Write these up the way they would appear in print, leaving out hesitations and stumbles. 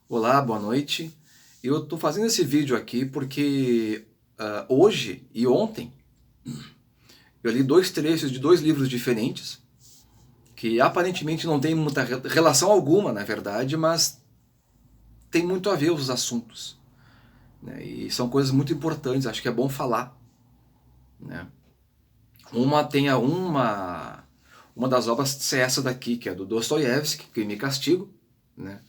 Olá, boa noite. Eu estou fazendo esse vídeo aqui porque hoje e ontem eu li dois trechos de dois livros diferentes que aparentemente não tem muita relação alguma, na verdade, mas tem muito a ver os assuntos, né? E são coisas muito importantes, acho que é bom falar, né? Uma das obras é essa daqui, que é do Dostoiévski, Crime e Castigo, né?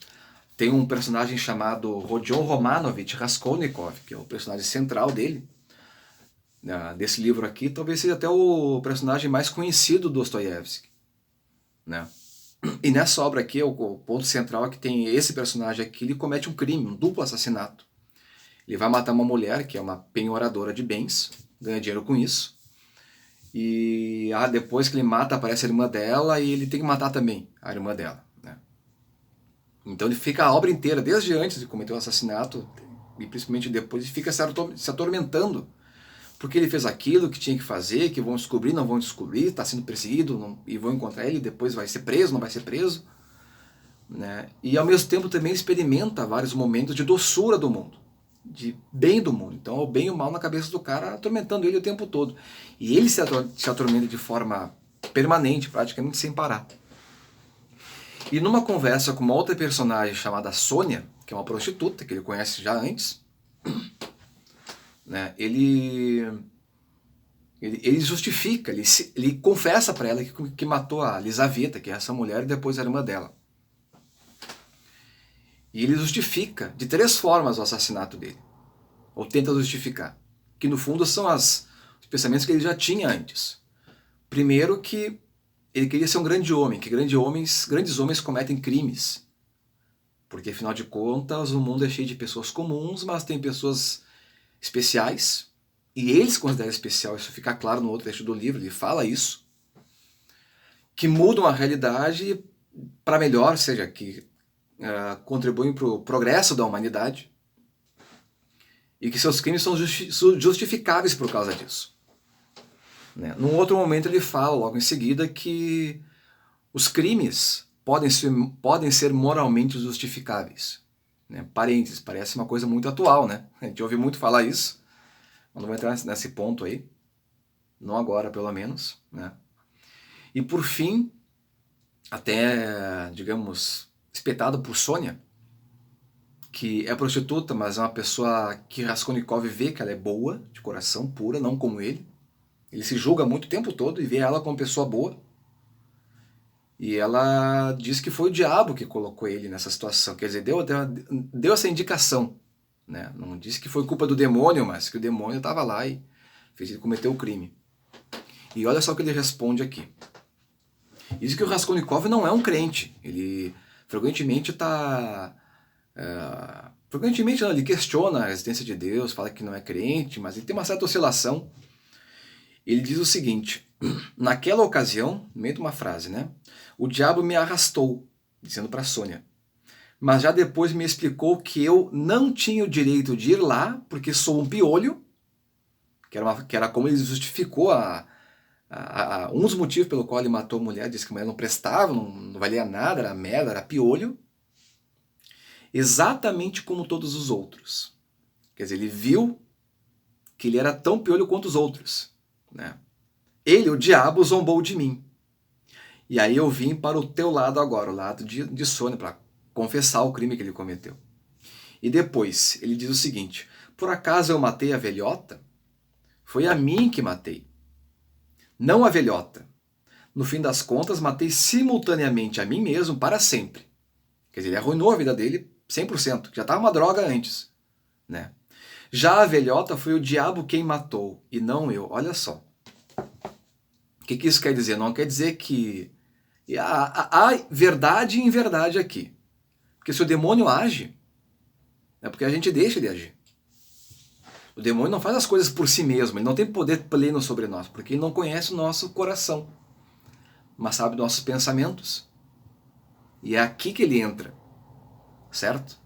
Tem um personagem chamado Rodion Romanovich Raskolnikov, que é o personagem central dele, desse livro aqui, talvez seja até o personagem mais conhecido do Dostoiévski, né? E nessa obra aqui, o ponto central é que tem esse personagem aqui, ele comete um crime, um duplo assassinato. Ele vai matar uma mulher, que é uma penhoradora de bens, ganha dinheiro com isso, e depois que ele mata, aparece a irmã dela, e ele tem que matar também a irmã dela, né? Então ele fica a obra inteira, desde antes de cometer o assassinato, e principalmente depois, ele fica se atormentando porque ele fez aquilo que tinha que fazer, que vão descobrir, não vão descobrir, está sendo perseguido e vão encontrar ele, depois vai ser preso, não vai ser preso, né? E ao mesmo tempo também experimenta vários momentos de doçura do mundo, de bem do mundo. Então o bem e o mal na cabeça do cara, atormentando ele o tempo todo. E ele se atormenta de forma permanente, praticamente sem parar. E numa conversa com uma outra personagem chamada Sônia, que é uma prostituta, que ele conhece já antes, né, ele justifica, ele confessa para ela que matou a Lisaveta, que é essa mulher, e depois a irmã dela. E ele justifica de três formas o assassinato dele. Ou tenta justificar. Que no fundo são os pensamentos que ele já tinha antes. Primeiro, que ele queria ser um grande homem, que grandes homens cometem crimes. Porque afinal de contas o mundo é cheio de pessoas comuns, mas tem pessoas especiais. E ele se considera especial, isso fica claro no outro trecho do livro, ele fala isso. Que mudam a realidade para melhor, ou seja, que contribuem para o progresso da humanidade e que seus crimes são justificáveis por causa disso. Né? Num outro momento ele fala, logo em seguida, que os crimes podem ser moralmente justificáveis. Né? Parênteses, parece uma coisa muito atual, né? A gente ouve muito falar isso, mas não vou entrar nesse ponto aí, não agora pelo menos. Né? E por fim, até, digamos, espetado por Sônia, que é prostituta, mas é uma pessoa que Raskolnikov vê que ela é boa, de coração, pura, não como ele. Ele se julga muito o tempo todo e vê ela como pessoa boa. E ela diz que foi o diabo que colocou ele nessa situação. Quer dizer, deu essa indicação. Né? Não disse que foi culpa do demônio, mas que o demônio estava lá e fez ele cometer o crime. E olha só o que ele responde aqui. Diz que o Raskolnikov não é um crente. Ele frequentemente está... frequentemente não, ele questiona a existência de Deus, fala que não é crente, mas ele tem uma certa oscilação. Ele diz o seguinte: naquela ocasião, no meio de uma frase, né? O diabo me arrastou, dizendo para Sônia. Mas já depois me explicou que eu não tinha o direito de ir lá, porque sou um piolho, que era como ele justificou um dos motivos pelo qual ele matou a mulher, disse que a mulher não prestava, não valia nada, era merda, era piolho. Exatamente como todos os outros. Quer dizer, ele viu que ele era tão piolho quanto os outros. Né? Ele, o diabo, zombou de mim. E aí eu vim para o teu lado agora, o lado de Sônia, para confessar o crime que ele cometeu. E depois, ele diz o seguinte: por acaso eu matei a velhota? Foi a mim que matei, não a velhota. No fim das contas, matei simultaneamente a mim mesmo para sempre. Quer dizer, ele arruinou a vida dele 100%, que já estava uma droga antes. Né? Já a velhota foi o diabo quem matou, e não eu. Olha só. O que isso quer dizer? Não quer dizer que há verdade e inverdade aqui. Porque se o demônio age, é porque a gente deixa ele agir. O demônio não faz as coisas por si mesmo, ele não tem poder pleno sobre nós, porque ele não conhece o nosso coração, mas sabe nossos pensamentos. E é aqui que ele entra, certo?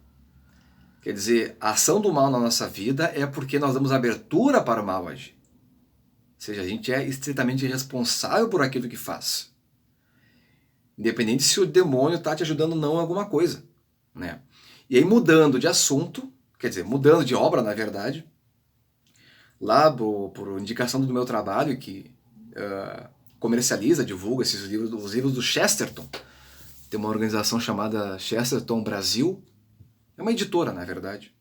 Quer dizer, a ação do mal na nossa vida é porque nós damos abertura para o mal agir. Ou seja, a gente é estritamente responsável por aquilo que faz. Independente se o demônio está te ajudando ou não em alguma coisa. Né? E aí, mudando de assunto, quer dizer, mudando de obra, na verdade, lá por indicação do meu trabalho, que comercializa, divulga esses livros, os livros do Chesterton. Tem uma organização chamada Chesterton Brasil, é uma editora, na verdade.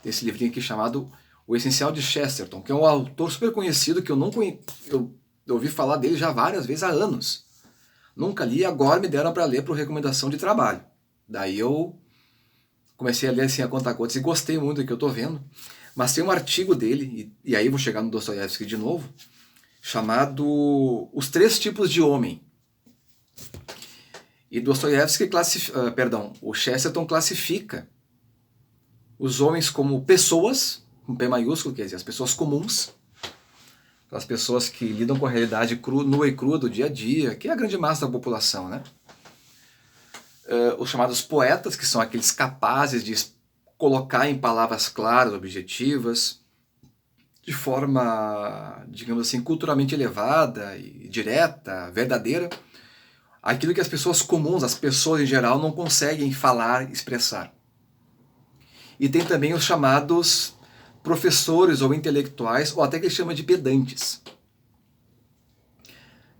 Tem esse livrinho aqui chamado O Essencial de Chesterton, que é um autor super conhecido que eu não conheço, eu ouvi falar dele já várias vezes há anos. Nunca li, agora me deram para ler por recomendação de trabalho. Daí eu comecei a ler assim a conta-gotas e gostei muito do que eu estou vendo. Mas tem um artigo dele, e aí vou chegar no Dostoiévski de novo, chamado Os Três Tipos de Homem. E Dostoiévski o Chesterton classifica os homens como pessoas, com P maiúsculo, quer dizer, as pessoas comuns, as pessoas que lidam com a realidade nua e crua do dia a dia, que é a grande massa da população, né? Os chamados poetas, que são aqueles capazes de colocar em palavras claras, objetivas, de forma, digamos assim, culturalmente elevada e direta, verdadeira, aquilo que as pessoas comuns, as pessoas em geral, não conseguem falar, expressar. E tem também os chamados professores ou intelectuais, ou até que ele chama de pedantes,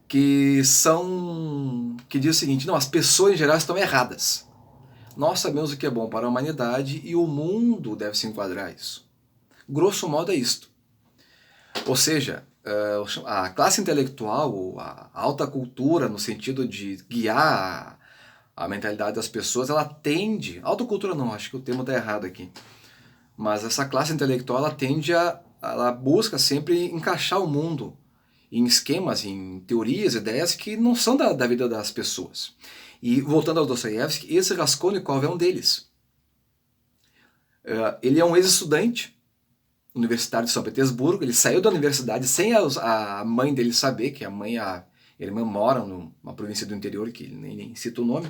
que diz o seguinte: não, as pessoas em geral estão erradas. Nós sabemos o que é bom para a humanidade e o mundo deve se enquadrar isso. Grosso modo é isto. Ou seja, a classe intelectual, a alta cultura, no sentido de guiar a mentalidade das pessoas, ela tende... Alta cultura não, acho que o termo está errado aqui. Mas essa classe intelectual, ela busca sempre encaixar o mundo em esquemas, em teorias, ideias que não são da vida das pessoas. E voltando ao Dostoiévski, esse Raskolnikov é um deles. Ele é um ex-estudante universitário de São Petersburgo. Ele saiu da universidade sem a mãe dele saber, que a mãe e a irmã moram numa província do interior, que ele nem cita o nome.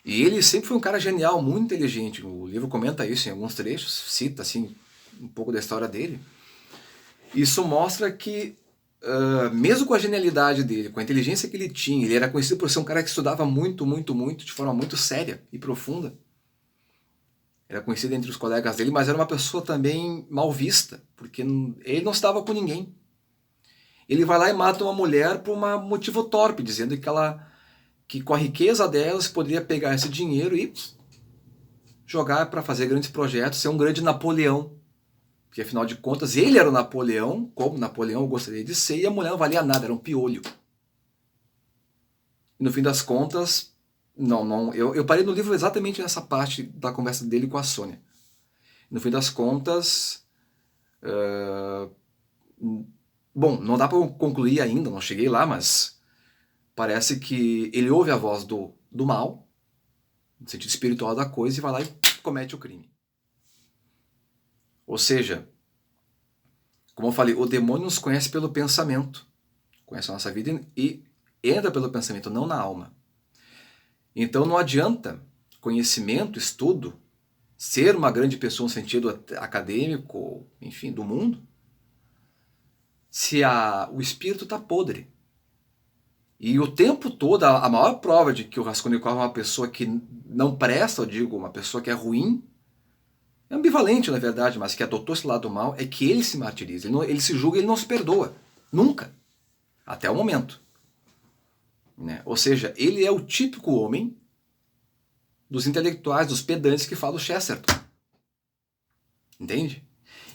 E ele sempre foi um cara genial, muito inteligente. O livro comenta isso em alguns trechos, cita assim um pouco da história dele. Isso mostra que, mesmo com a genialidade dele, com a inteligência que ele tinha, ele era conhecido por ser um cara que estudava muito, muito, muito, de forma muito séria e profunda. Era conhecido entre os colegas dele, mas era uma pessoa também mal vista, porque ele não estava com ninguém. Ele vai lá e mata uma mulher por um motivo torpe, dizendo que com a riqueza dela se poderia pegar esse dinheiro e jogar para fazer grandes projetos, ser um grande Napoleão. Porque afinal de contas ele era o Napoleão, como Napoleão eu gostaria de ser, e a mulher não valia nada, era um piolho. E no fim das contas, eu parei no livro exatamente nessa parte da conversa dele com a Sônia. No fim das contas, bom, não dá para concluir ainda, não cheguei lá, mas parece que ele ouve a voz do mal, no sentido espiritual da coisa, e vai lá e comete o crime. Ou seja, como eu falei, o demônio nos conhece pelo pensamento, conhece a nossa vida e entra pelo pensamento, não na alma. Então não adianta conhecimento, estudo, ser uma grande pessoa no sentido acadêmico, enfim, do mundo, se o espírito está podre. E o tempo todo, a maior prova de que o Raskolnikov é uma pessoa que não presta, eu digo, uma pessoa que é ruim, é ambivalente na verdade, mas que adotou esse lado mal, é que ele se martiriza, ele se julga, ele não se perdoa, nunca, até o momento. Né? Ou seja, ele é o típico homem dos intelectuais, dos pedantes que fala o Chesterton. Entende?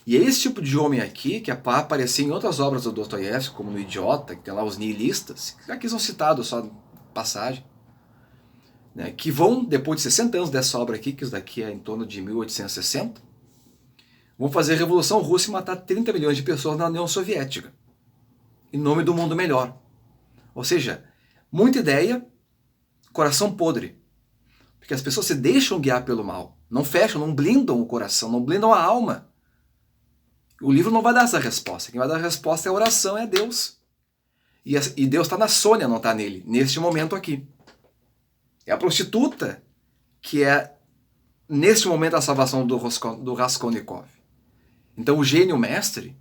E é esse tipo de homem aqui, que aparecer em outras obras do Dostoiévski, como no Idiota, que tem lá os nihilistas, que aqui são citados só de passagem, né, que vão, depois de 60 anos dessa obra aqui, que isso daqui é em torno de 1860, vão fazer a Revolução Russa e matar 30 milhões de pessoas na União Soviética, em nome do mundo melhor. Ou seja, muita ideia, coração podre. Porque as pessoas se deixam guiar pelo mal, não fecham, não blindam o coração, não blindam a alma. O livro não vai dar essa resposta. Quem vai dar a resposta é a oração, é Deus. E Deus está na Sônia, não está nele, neste momento aqui. É a prostituta que é, neste momento, a salvação do Raskolnikov. Então o gênio mestre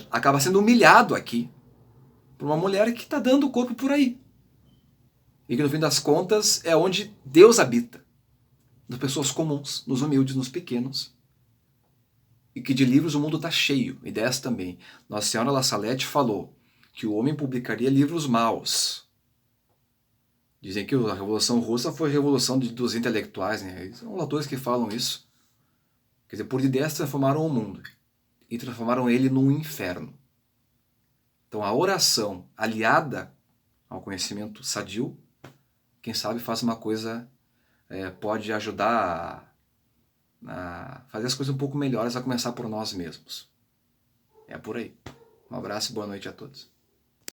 acaba sendo humilhado aqui por uma mulher que está dando o corpo por aí. E que no fim das contas é onde Deus habita. nas pessoas comuns, nos humildes, nos pequenos. E que de livros o mundo está cheio, ideias também. Nossa Senhora La Salette falou que o homem publicaria livros maus. Dizem que a Revolução Russa foi a revolução dos intelectuais, né? São autores que falam isso. Quer dizer, por ideias transformaram o mundo e transformaram ele num inferno. Então a oração aliada ao conhecimento sadio, quem sabe faz uma coisa, pode ajudar a fazer as coisas um pouco melhores, a começar por nós mesmos. É por aí. Um abraço e boa noite a todos.